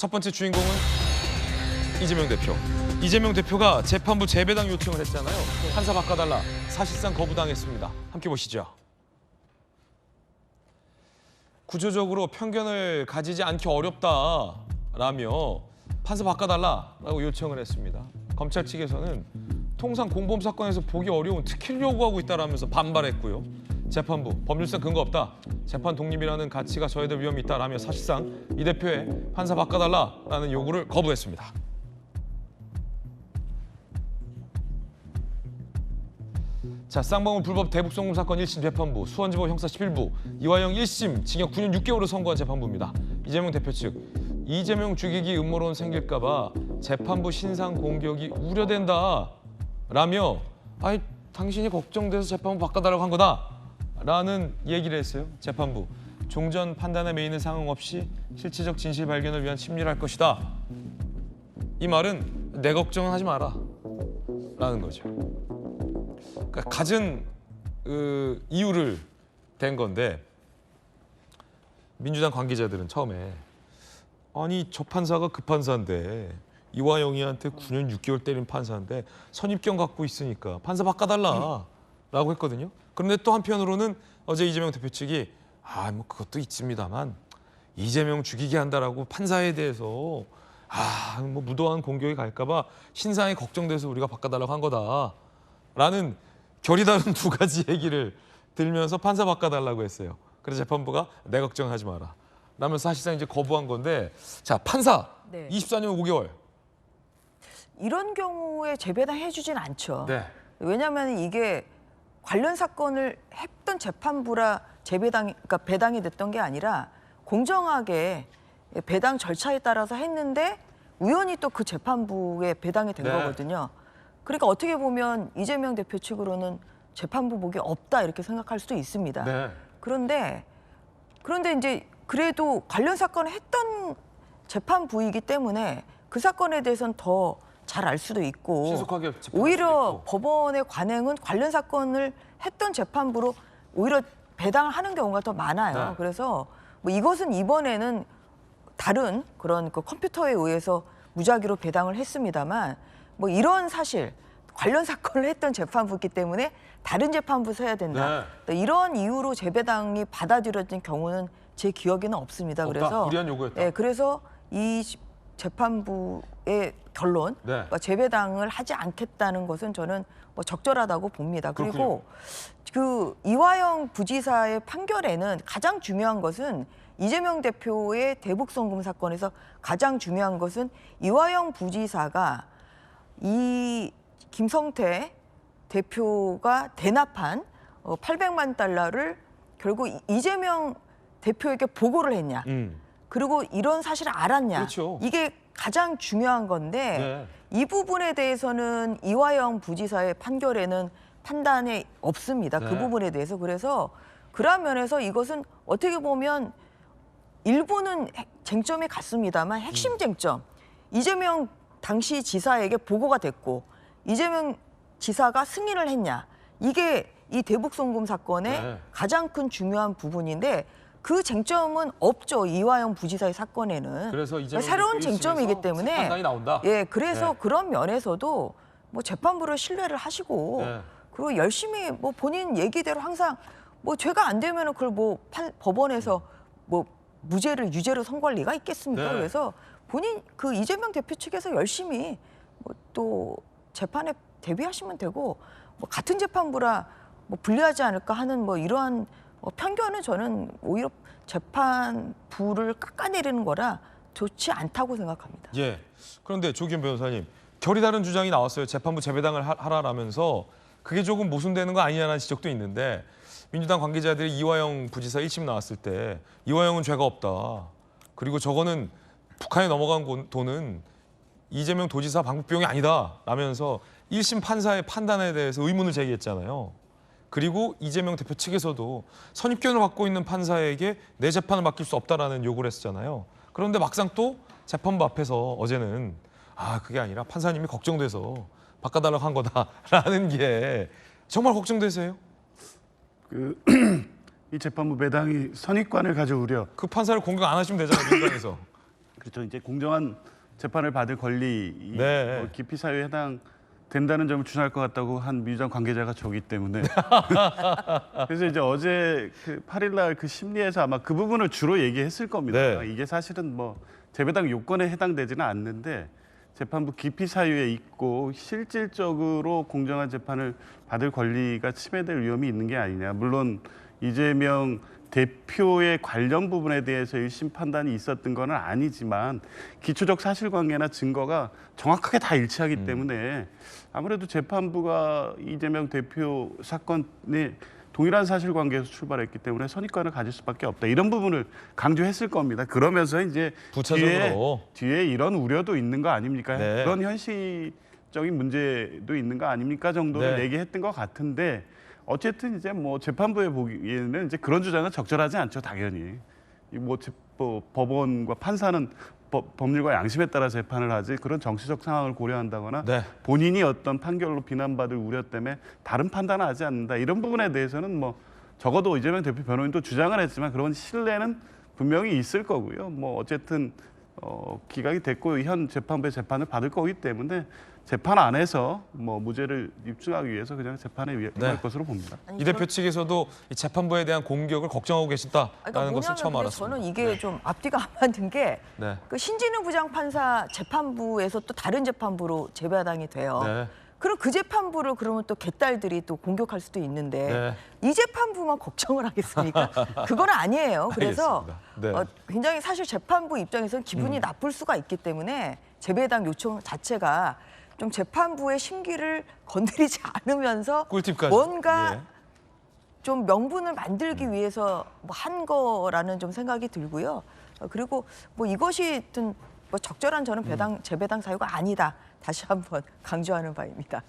첫 번째 주인공은 이재명 대표. 이재명 대표가 재판부 재배당 요청을 했잖아요. 판사 바꿔달라. 사실상 거부당했습니다. 함께 보시죠. 구조적으로 편견을 가지지 않기 어렵다라며 판사 바꿔달라라고 요청을 했습니다. 검찰 측에서는 통상 공범 사건에서 보기 어려운 특혜를 요구하고 있다라면서 반발했고요. 재판부 법률상 근거 없다. 재판 독립이라는 가치가 저해될 위험이 있다라며 사실상 이 대표의 판사 바꿔달라라는 요구를 거부했습니다. 자, 쌍방울 불법 대북송금 사건 1심 재판부, 수원지법 형사 11부, 이화영 1심 징역 9년 6개월을 선고한 재판부입니다. 이재명 대표 측, 이재명 죽이기 음모론 생길까 봐 재판부 신상 공격이 우려된다 라며 아니 당신이 걱정돼서 재판부 바꿔달라고 한 거다 라는 얘기를 했어요. 재판부, 종전 판단에 매이는 상응 없이 실체적 진실 발견을 위한 심리를 할 것이다. 이 말은 내 걱정은 하지 마라 라는 거죠. 그러니까 갖은 이유를 댄 건데 민주당 관계자들은 처음에 아니 저 판사가 그 판사인데 이화영이한테 9년 6개월 때린 판사인데 선입견 갖고 있으니까 판사 바꿔달라라고 했거든요. 그런데 또 한편으로는 어제 이재명 대표 측이 뭐 그것도 있습니다만 이재명 죽이게 한다라고 판사에 대해서 뭐 무도한 공격이 갈까 봐 신상이 걱정돼서 우리가 바꿔달라고 한 거다라는 결이 다른 두 가지 얘기를 들면서 판사 바꿔달라고 했어요. 그래서 재판부가 내 걱정하지 마라 라면서 사실상 이제 거부한 건데, 자 판사 네. 24년 5개월 이런 경우에 재배당 해주진 않죠. 네. 왜냐하면 이게 관련 사건을 했던 재판부라 그러니까 배당이 됐던 게 아니라 공정하게 배당 절차에 따라서 했는데 우연히 또 그 재판부에 배당이 된 네. 거거든요. 그러니까 어떻게 보면 이재명 대표 측으로는 재판부 복이 없다 이렇게 생각할 수도 있습니다. 네. 그런데 이제 그래도 관련 사건을 했던 재판부이기 때문에 그 사건에 대해서는 더 잘 알 수도 있고 신속하게 오히려 법원의 관행은 관련 사건을 했던 재판부로 오히려 배당을 하는 경우가 더 많아요. 네. 그래서 뭐 이것은 이번에는 다른 그런 그 컴퓨터에 의해서 무작위로 배당을 했습니다만 뭐 이런 사실 관련 사건을 했던 재판부이기 때문에 다른 재판부에서 해야 된다. 이런 이유로 재배당이 받아들여진 경우는 제 기억에는 없습니다. 없다. 그래서 무리한 요구였다. 예, 그래서 이 재판부의 결론, 네. 재배당을 하지 않겠다는 것은 저는 뭐 적절하다고 봅니다. 그리고 그 이화영 부지사의 판결에는 가장 중요한 것은 이재명 대표의 대북송금 사건에서 가장 중요한 것은 이화영 부지사가 이 김성태 대표가 대납한 800만 달러를 결국 이재명 대표에게 보고를 했냐. 그리고 이런 사실을 알았냐. 그렇죠. 이게 가장 중요한 건데 이 부분에 대해서는 이화영 부지사의 판결에는 판단이 없습니다. 그 부분에 대해서. 그래서 그런 면에서 이것은 어떻게 보면 일부는 쟁점이 같습니다만 핵심 쟁점. 이재명 당시 지사에게 보고가 됐고 이재명 지사가 승인을 했냐. 이게 이 대북송금 사건의 가장 큰 중요한 부분인데 그 쟁점은 없죠. 이화영 부지사의 사건에는. 그래서 이재명 새로운 쟁점이기 때문에 판단이 나온다. 예, 그래서 그런 면에서도 뭐 재판부를 신뢰를 하시고 그리고 열심히 뭐 본인 얘기대로 항상 뭐 죄가 안 되면은 그걸 뭐 법원에서 뭐 무죄를 유죄로 선고할 리가 있겠습니까? 그래서 본인 그 이재명 대표 측에서 열심히 뭐 또 재판에 대비하시면 되고 뭐 같은 재판부라 뭐 불리하지 않을까 하는 뭐 이러한 편견은 저는 오히려 재판부를 깎아내리는 거라 좋지 않다고 생각합니다. 예. 그런데 조기현 변호사님, 결이 다른 주장이 나왔어요. 재판부 재배당을 하라라면서 그게 조금 모순되는 거 아니냐는 지적도 있는데 민주당 관계자들이 이화영 부지사 1심 나왔을 때 이화영은 죄가 없다. 그리고 저거는 북한에 넘어간 돈은 이재명 도지사 방북 비용이 아니다 라면서 1심 판사의 판단에 대해서 의문을 제기했잖아요. 그리고 이재명 대표 측에서도 선입견을 갖고 있는 판사에게 내 재판을 맡길 수 없다라는 요구를 했었잖아요. 그런데 막상 또 재판부 앞에서 어제는 그게 아니라 판사님이 걱정돼서 바꿔달라고 한 거다라는 게 정말 걱정되세요? 이 재판부 배당이 선입관을 가져 우려. 그 판사를 공격 안 하시면 되잖아요, 민주당에서. 그렇죠. 이제 공정한 재판을 받을 권리, 네. 기피 사유에 해당된다는 점을 주장할 것 같다고 한 민주당 관계자가 저기 때문에 그래서 이제 어제 그 8일날 그 심리에서 아마 그 부분을 주로 얘기했을 겁니다. 네. 이게 사실은 뭐 재배당 요건에 해당되지는 않는데 재판부 기피 사유에 있고 실질적으로 공정한 재판을 받을 권리가 침해될 위험이 있는 게 아니냐. 물론 이재명 대표의 관련 부분에 대해서 1심 판단이 있었던 건 아니지만 기초적 사실관계나 증거가 정확하게 다 일치하기 때문에 아무래도 재판부가 이재명 대표 사건에 동일한 사실관계에서 출발했기 때문에 선입관을 가질 수밖에 없다. 이런 부분을 강조했을 겁니다. 그러면서 이제 부차적으로. 뒤에 이런 우려도 있는 거 아닙니까? 네. 그런 현실적인 문제도 있는 거 아닙니까? 정도를 네. 얘기했던 것 같은데 어쨌든 이제 뭐 재판부에 보기에는 이제 그런 주장은 적절하지 않죠, 당연히. 뭐 법원과 판사는 법률과 양심에 따라 재판을 하지 그런 정치적 상황을 고려한다거나 네. 본인이 어떤 판결로 비난받을 우려 때문에 다른 판단을 하지 않는다. 이런 부분에 대해서는 뭐 적어도 이재명 대표 변호인도 주장을 했지만 그런 신뢰는 분명히 있을 거고요. 뭐 어쨌든 기각이 됐고 현 재판부의 재판을 받을 거기 때문에 재판 안에서 뭐 무죄를 입증하기 위해서 그냥 재판에 임할 것으로 봅니다. 이 대표 측에서도 이 재판부에 대한 공격을 걱정하고 계신다라는 그러니까 것을 처음 뭐냐면 알았습니다. 저는 이게 좀 앞뒤가 안 맞는 게 네. 그 신진우 부장판사 재판부에서 또 다른 재판부로 재배당이 돼요. 네. 그럼 그 재판부를 그러면 또 개딸들이 또 공격할 수도 있는데 이 재판부만 걱정을 하겠습니까? 그건 아니에요. 그래서 알겠습니다. 네. 굉장히 사실 재판부 입장에서는 기분이 나쁠 수가 있기 때문에 재배당 요청 자체가 좀 재판부의 심기를 건드리지 않으면서 꿀팁까지. 뭔가 예. 좀 명분을 만들기 위해서 뭐 한 거라는 좀 생각이 들고요. 그리고 뭐 이것이 뭐 적절한 저는 재배당 사유가 아니다. 다시 한번 강조하는 바입니다.